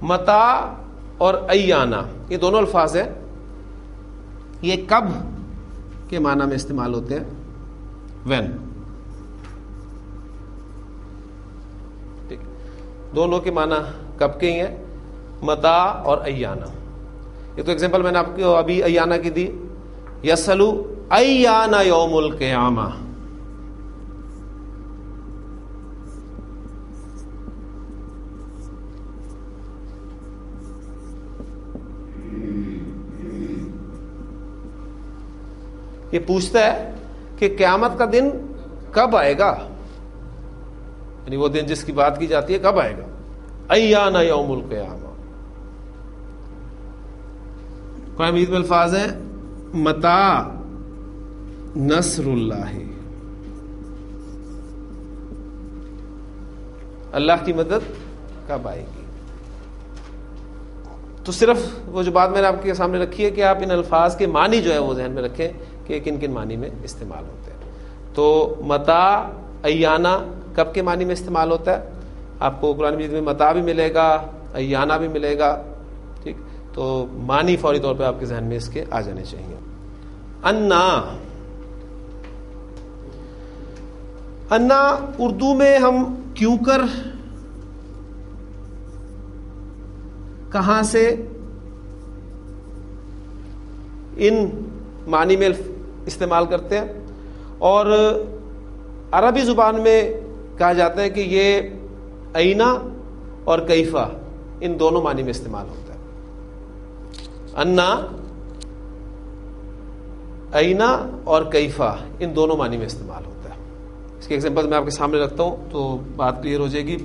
متا اور ایانا یہ دونوں الفاظ ہیں، یہ کب کے معنی میں استعمال ہوتے ہیں، وین. ٹھیک، دونوں کے معنی کب کے ہی ہیں، متا اور ایانا. یہ تو ایگزامپل میں نے آپ کو ابھی ایانا کی دی، یسلو ایانا یوم القیامہ. یہ پوچھتا ہے کہ قیامت کا دن کب آئے گا، یعنی وہ دن جس کی بات کی جاتی ہے کب آئے گا. ایانا یوم القیامہ. قرآن مجید میں الفاظ ہیں متا نصر اللہ، اللہ کی مدد کب آئے گی. تو صرف وہ جو بات میں نے آپ کے سامنے رکھی ہے کہ آپ ان الفاظ کے معنی جو ہے وہ ذہن میں رکھیں کہ کن کن معنی میں استعمال ہوتے ہیں. تو متا ایانا کب کے معنی میں استعمال ہوتا ہے، آپ کو قرآن مجید میں متا بھی ملے گا، ایانا بھی ملے گا. ٹھیک، تو معنی فوری طور پہ آپ کے ذہن میں اس کے آ جانے چاہیے. انا اردو میں ہم کیوں کر، کہاں سے، ان معنی میں استعمال کرتے ہیں. اور عربی زبان میں کہا جاتا ہے کہ یہ اینا اور کیفا ان دونوں معنی میں استعمال ہوتا ہے. انا، اینا اور کیفا ان دونوں معنی میں استعمال ہوتا ہے. اس کے ایگزامپل میں آپ کے سامنے رکھتا ہوں تو بات کلیئر ہو جائے گی.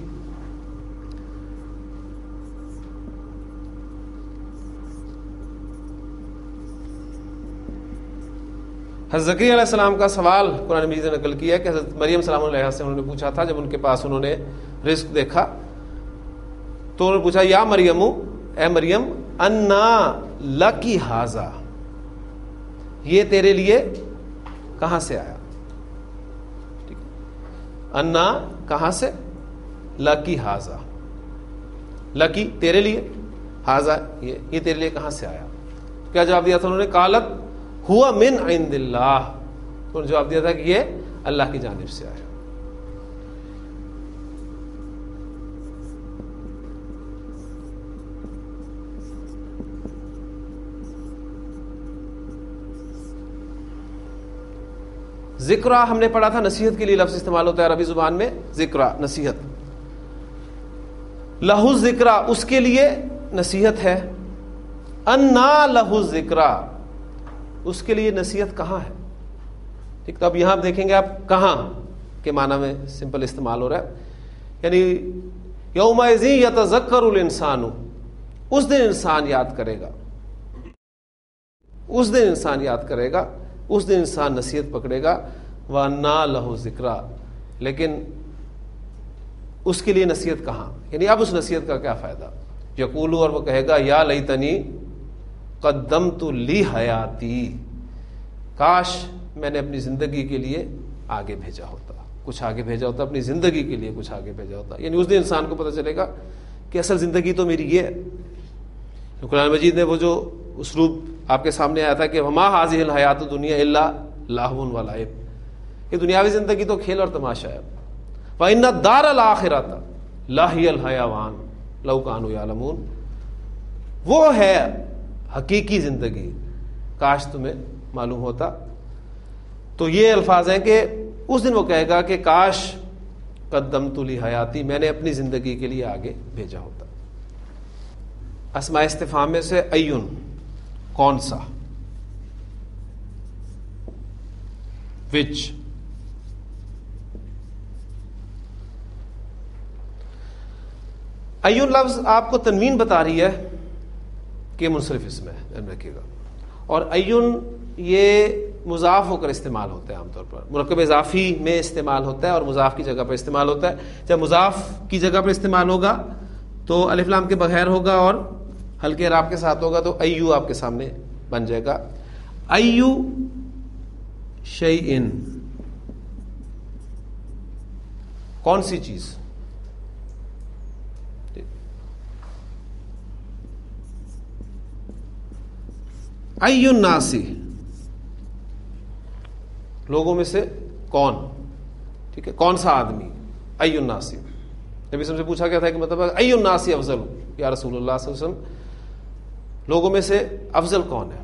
حضرت زکریا علیہ السلام کا سوال قرآن مجید نے نقل کیا ہے کہ حضرت مریم سلام اللہ علیہا سے انہوں نے پوچھا تھا، جب ان کے پاس انہوں نے رزق دیکھا تو انہوں نے پوچھا یا مریم، اے مریم، انا لکی ھذا، یہ تیرے لیے کہاں سے آیا. ٹھیک، انا کہاں سے، لکی ھذا، لکی تیرے لیے، ھذا یہ تیرے لیے کہاں سے آیا. کیا جواب دیا تھا انہوں نے، قالت ہوا من عند اللہ، تو جواب دیا تھا کہ یہ اللہ کی جانب سے آیا. ذکرہ ہم نے پڑھا تھا، نصیحت کے لیے لفظ استعمال ہوتا ہے عربی زبان میں، ذکرہ نصیحت. لہو ذکرہ اس کے لیے نصیحت ہے. انا لہو ذکرہ اس کے لیے نصیحت کہاں ہے. ٹھیک، تو اب یہاں دیکھیں گے آپ کہاں کے معنی میں سمپل استعمال ہو رہا ہے، یعنی یومئذ یتذکر الانسان، اس دن انسان یاد کرے گا، اس دن انسان یاد کرے گا، اس دن انسان نصیحت پکڑے گا. وَأَنَّىٰ لَهُ ذِكْرَىٰ، لیکن اس کے لیے نصیحت کہاں، یعنی اب اس نصیحت کا کیا فائدہ. یقول، اور وہ کہے گا یا لیتنی قدمت لی حیاتی، کاش میں نے اپنی زندگی کے لیے آگے بھیجا ہوتا، کچھ آگے بھیجا ہوتا، اپنی زندگی کے لیے کچھ آگے بھیجا ہوتا. یعنی اس دن انسان کو پتہ چلے گا کہ اصل زندگی تو میری یہ ہے. قرآن مجید نے وہ جو اسلوب آپ کے سامنے آیا تھا کہ وما ھذہ الحیات الدنیا الا لہو ولعب، یہ دنیاوی زندگی تو کھیل اور تماشا ہے. وَإِنَّ الدَّارَ الْآخِرَةَ لَهِيَ الْحَیَوَانُ لَوْ کَانُوا یعلمون، وہ ہے حقیقی زندگی، کاش تمہیں معلوم ہوتا. تو یہ الفاظ ہیں کہ اس دن وہ کہے گا کہ کاش قدمت لی حیاتی، میں نے اپنی زندگی کے لیے آگے بھیجا ہوتا. اسماء استفہام میں سے ایون، کون سا، وچ. ایون لفظ آپ کو تنوین بتا رہی ہے کہ منصرف اسم ہے، ذہن رکھیے گا. اور ایون یہ مضاف ہو کر استعمال ہوتا ہے، عام طور پر مرکب اضافی میں استعمال ہوتا ہے اور مضاف کی جگہ پر استعمال ہوتا ہے. جب مضاف کی جگہ پر استعمال ہوگا تو الف لام کے بغیر ہوگا اور ہلکے اعراب کے ساتھ ہوگا، تو ایو آپ کے سامنے بن جائے گا. ایو شیئن، کون سی چیز. ای الناسی، لوگوں میں سے کون، ٹھیک ہے، کون سا آدمی، ای الناسی. نبی صلی اللہ علیہ وسلم سے پوچھا گیا تھا کہ مطلب ای الناسی افضل، یا رسول اللہ صلی اللہ علیہ وسلم لوگوں میں سے افضل کون ہے؟ نبی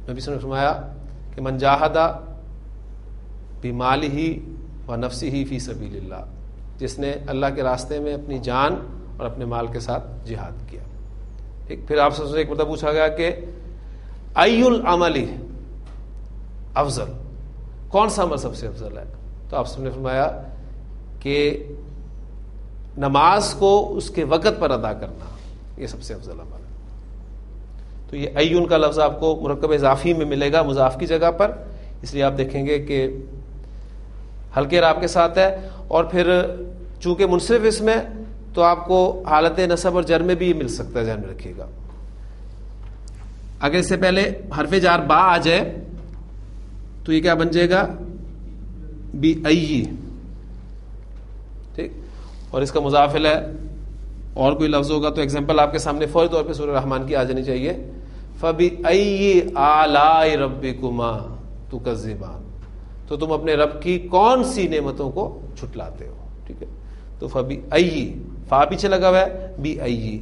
صلی اللہ علیہ وسلم نے فرمایا کہ من جاہد بمالہ و نفسہ فی سبیل اللہ، جس نے اللہ کے راستے میں اپنی جان اور اپنے مال کے ساتھ جہاد کیا. ٹھیک. پھر آپ سے ایک مطلب پوچھا گیا کہ ای العمل افضل، کون سا عمل سب سے افضل ہے؟ تو آپ نے فرمایا کہ نماز کو اس کے وقت پر ادا کرنا یہ سب سے افضل عمل ہے. تو یہ ایون کا لفظ آپ کو مرکب اضافی میں ملے گا مضاف کی جگہ پر، اس لیے آپ دیکھیں گے کہ ہلکے راب کے ساتھ ہے. اور پھر چونکہ منصرف اس میں تو آپ کو حالت نصب اور جر میں بھی یہ مل سکتا ہے، ذہن میں رکھیے گا. اگر اس سے پہلے حرف جار با آ جائے تو یہ کیا بن جائے گا؟ بی ای. ٹھیک. اور اس کا مضافل ہے اور کوئی لفظ ہوگا تو ایگزامپل آپ کے سامنے فوری طور پہ سورہ رحمان کی آ جانی چاہیے. فَبِأَيِّ آلَاءِ رَبِّكُمَا تُكَذِّبَانِ، تو تم اپنے رب کی کون سی نعمتوں کو چھٹلاتے ہو. ٹھیک ہے. تو فَبِأَيِّ، فا پیچھے لگا ہوا ہے، بی ای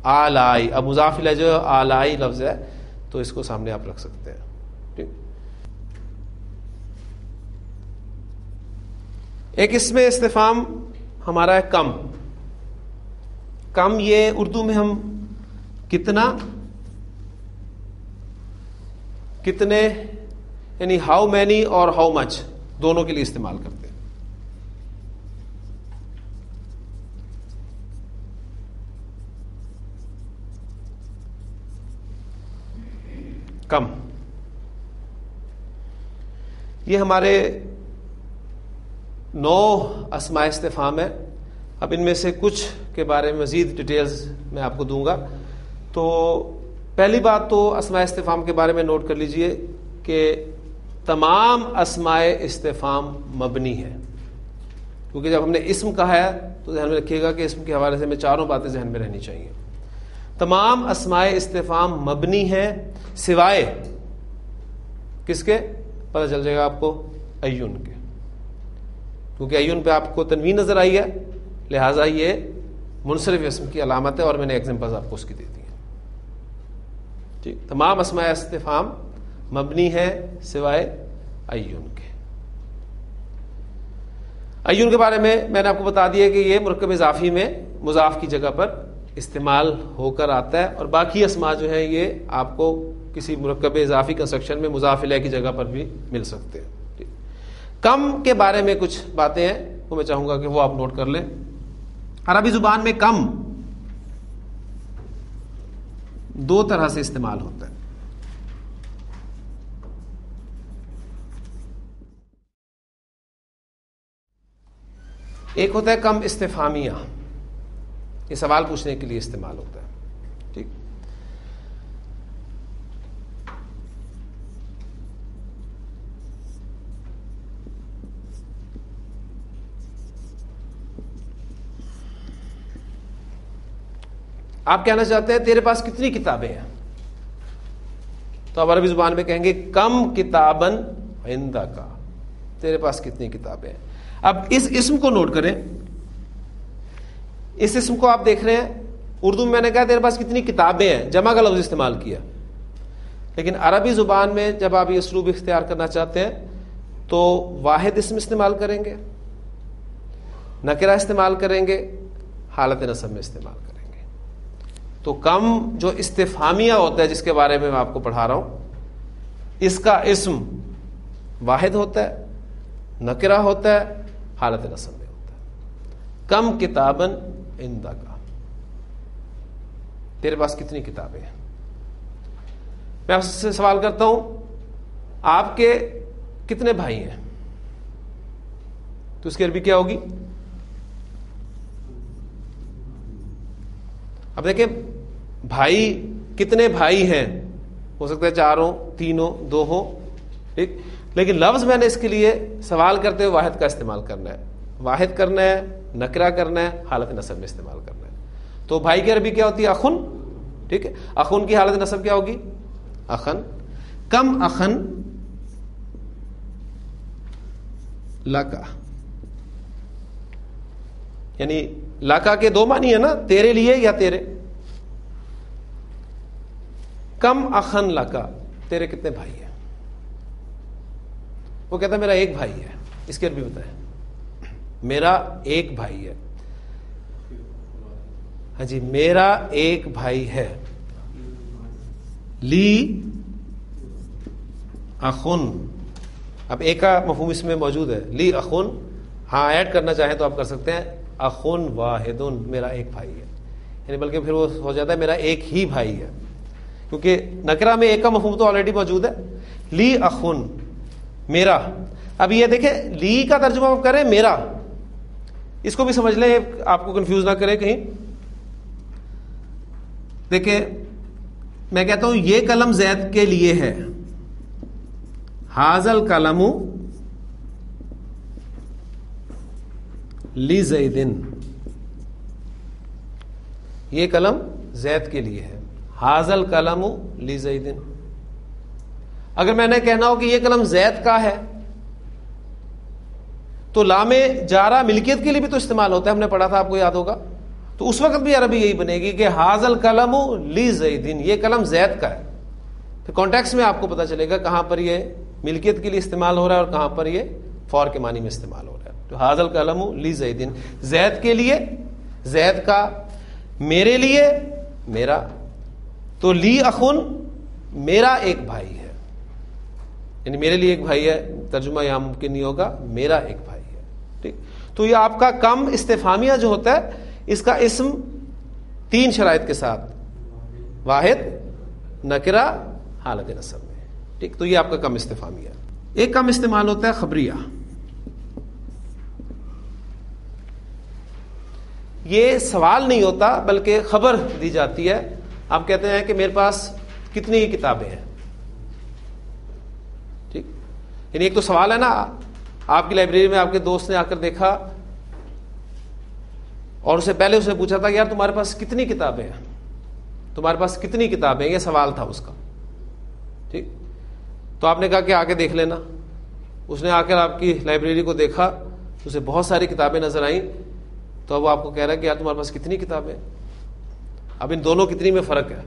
آلائی، اب مضافل ہے جو آلائی لفظ ہے تو اس کو سامنے آپ رکھ سکتے ہیں. ٹھیک. ایک اس میں استفہام ہمارا ہے کم. کم یہ اردو میں ہم کتنا، کتنے یعنی ہاؤ مینی اور ہاؤ مچ دونوں کے لیے استعمال کرتے ہیں. کم یہ ہمارے 9 اسماء استفہام ہے. اب ان میں سے کچھ کے بارے میں مزید ڈیٹیلز میں آپ کو دوں گا. تو پہلی بات تو اسماء استفہام کے بارے میں نوٹ کر لیجئے کہ تمام اسماء استفہام مبنی ہے. کیونکہ جب ہم نے اسم کہا ہے تو ذہن میں رکھیے گا کہ اسم کے حوالے سے ہمیں چاروں باتیں ذہن میں رہنی چاہیے. تمام اسماء استفہام مبنی ہے سوائے کس کے؟ پتہ چل جائے گا آپ کو، ایون کے. کیونکہ ایون پہ آپ کو تنوین نظر آئی ہے، لہٰذا یہ منصرف اسم کی علامت ہے، اور میں نے ایگزامپلز آپ کو اس کی دے دی ہیں. ٹھیک. تمام اسماء استفہام مبنی ہے سوائے ایون کے. ایون کے بارے میں نے آپ کو بتا دیا کہ یہ مرکب اضافی میں مضاف کی جگہ پر استعمال ہو کر آتا ہے، اور باقی اسماء جو ہیں یہ آپ کو کسی مرکب اضافی کنسٹرکشن میں مضاف الیہ کی جگہ پر بھی مل سکتے ہیں. کم کے بارے میں کچھ باتیں ہیں وہ میں چاہوں گا کہ وہ آپ نوٹ کر لیں. عربی زبان میں کم 2 طرح سے استعمال ہوتا ہے. ایک ہوتا ہے کم استفہامیہ، یہ سوال پوچھنے کے لیے استعمال ہوتا ہے. ٹھیک. آپ کہنا چاہتے ہیں تیرے پاس کتنی کتابیں ہیں، تو آپ عربی زبان میں کہیں گے کم کتابن عندک، تیرے پاس کتنی کتابیں ہیں. اب اس اسم کو نوٹ کریں، اس اسم کو آپ دیکھ رہے ہیں. اردو میں نے کہا تیرے پاس کتنی کتابیں ہیں، جمع کا لفظ استعمال کیا. لیکن عربی زبان میں جب آپ یہ اسلوب اختیار کرنا چاہتے ہیں تو واحد اسم استعمال کریں گے، نکرہ استعمال کریں گے، حالت نصب میں استعمال کریں گے. تو کم جو استفہامیہ ہوتا ہے جس کے بارے میں آپ کو پڑھا رہا ہوں، اس کا اسم واحد ہوتا ہے، نکرہ ہوتا ہے، حالت نصب میں ہوتا ہے. کم کتابن عندک، تیرے پاس کتنی کتابیں ہیں. میں آپ سے سوال کرتا ہوں آپ کے کتنے بھائی ہیں، تو اس کی عربی کیا ہوگی؟ اب دیکھیں بھائی کتنے بھائی ہیں، ہو سکتا ہے 4 ہوں، 3 ہوں، 2 ہوں. ٹھیک. لیکن لفظ میں نے اس کے لیے سوال کرتے ہوئے واحد کا استعمال کرنا ہے. واحد کرنا ہے، نکرہ کرنا ہے، حالت نصب میں استعمال کرنا ہے. تو بھائی کی عربی کیا ہوتی ہے؟ اخن. ٹھیک ہے. اخن کی حالت نصب کیا ہوگی؟ اخن، کم اخن لکا، یعنی لکا کے دو معنی ہے نا، تیرے لیے یا تیرے. کم اخن لکا، تیرے کتنے بھائی ہیں؟ وہ کہتا ہے میرا ایک بھائی ہے. اس کے عربی بتائیں. میرا ایک بھائی ہے. ہاں جی، میرا ایک بھائی ہے. لی اخن، اب ایک کا مفہوم اس میں موجود ہے. لی اخن، ہاں ایڈ کرنا چاہیں تو آپ کر سکتے ہیں. اخن واحدن، میرا ایک بھائی ہے. یعنی بلکہ پھر وہ ہو جاتا ہے میرا ایک ہی بھائی ہے، کیونکہ نکرہ میں ایک کا مفہوم تو آلریڈی موجود ہے. لی اخن، میرا. اب یہ دیکھیں لی کا ترجمہ آپ کریں میرا، اس کو بھی سمجھ لیں، آپ کو کنفیوز نہ کرے کہیں. دیکھیں میں کہتا ہوں یہ قلم زید کے لیے ہے. حاضل قلم لی زیدن، یہ قلم زید کے لیے ہے. حاضل قلم لی زیدن. اگر میں نے کہنا ہو کہ یہ قلم زید کا ہے تو لام جارہ ملکیت کے لیے بھی تو استعمال ہوتا ہے، ہم نے پڑھا تھا، آپ کو یاد ہوگا. تو اس وقت بھی عربی یہی بنے گی کہ حاضل قلم لی زیدن، یہ قلم زید کا ہے. پھر کانٹیکس میں آپ کو پتا چلے گا کہاں پر یہ ملکیت کے لیے استعمال ہو رہا ہے اور کہاں پر یہ فور کے معنی میں استعمال ہو رہا ہے. تو حاضل قلم لی زیدن، زید کے لیے، زید کا، میرے لیے، میرا. تو لی اخن، میرا ایک بھائی ہے، یعنی میرے لیے ایک بھائی ہے. ترجمہ یہاں ممکن نہیں ہوگا میرا ایک بھائی ہے. ٹھیک. تو یہ آپ کا کم استفہامیہ جو ہوتا ہے اس کا اسم تین شرائط کے ساتھ، واحد، نکرہ، حالت نصب میں. ٹھیک. تو یہ آپ کا کم استفہامیہ. ایک کم استعمال ہوتا ہے خبریہ. یہ سوال نہیں ہوتا بلکہ خبر دی جاتی ہے. آپ کہتے ہیں کہ میرے پاس کتنی کتابیں ہیں. ٹھیک. یعنی ایک تو سوال ہے نا، آپ کی لائبریری میں آپ کے دوست نے آ کر دیکھا اور اسے پہلے اس نے پوچھا تھا کہ یار تمہارے پاس کتنی کتابیں ہیں، تمہارے پاس کتنی کتابیں ہیں، یہ سوال تھا اس کا. ٹھیک. تو آپ نے کہا کہ آ کے دیکھ لینا. اس نے آ کر آپ کی لائبریری کو دیکھا، اسے بہت ساری کتابیں نظر آئیں. تو اب وہ آپ کو کہہ رہا ہے کہ یار تمہارے پاس کتنی کتابیں. اب ان دونوں کتنی میں فرق ہے.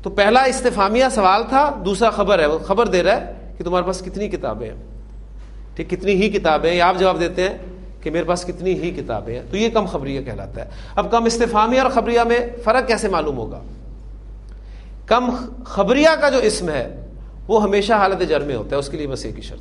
تو پہلا استفہامیہ سوال تھا، دوسرا خبر ہے. وہ خبر دے رہا ہے کہ تمہارے پاس کتنی کتابیں ہیں. ٹھیک. کتنی ہی کتابیں ہیں، آپ جواب دیتے ہیں کہ میرے پاس کتنی ہی کتابیں ہیں. تو یہ کم خبریہ کہلاتا ہے. اب کم استفہامیہ اور خبریہ میں فرق کیسے معلوم ہوگا؟ کم خبریہ کا جو اسم ہے وہ ہمیشہ حالت جر میں ہوتا ہے، اس کے لیے بس ایک ہی شرط،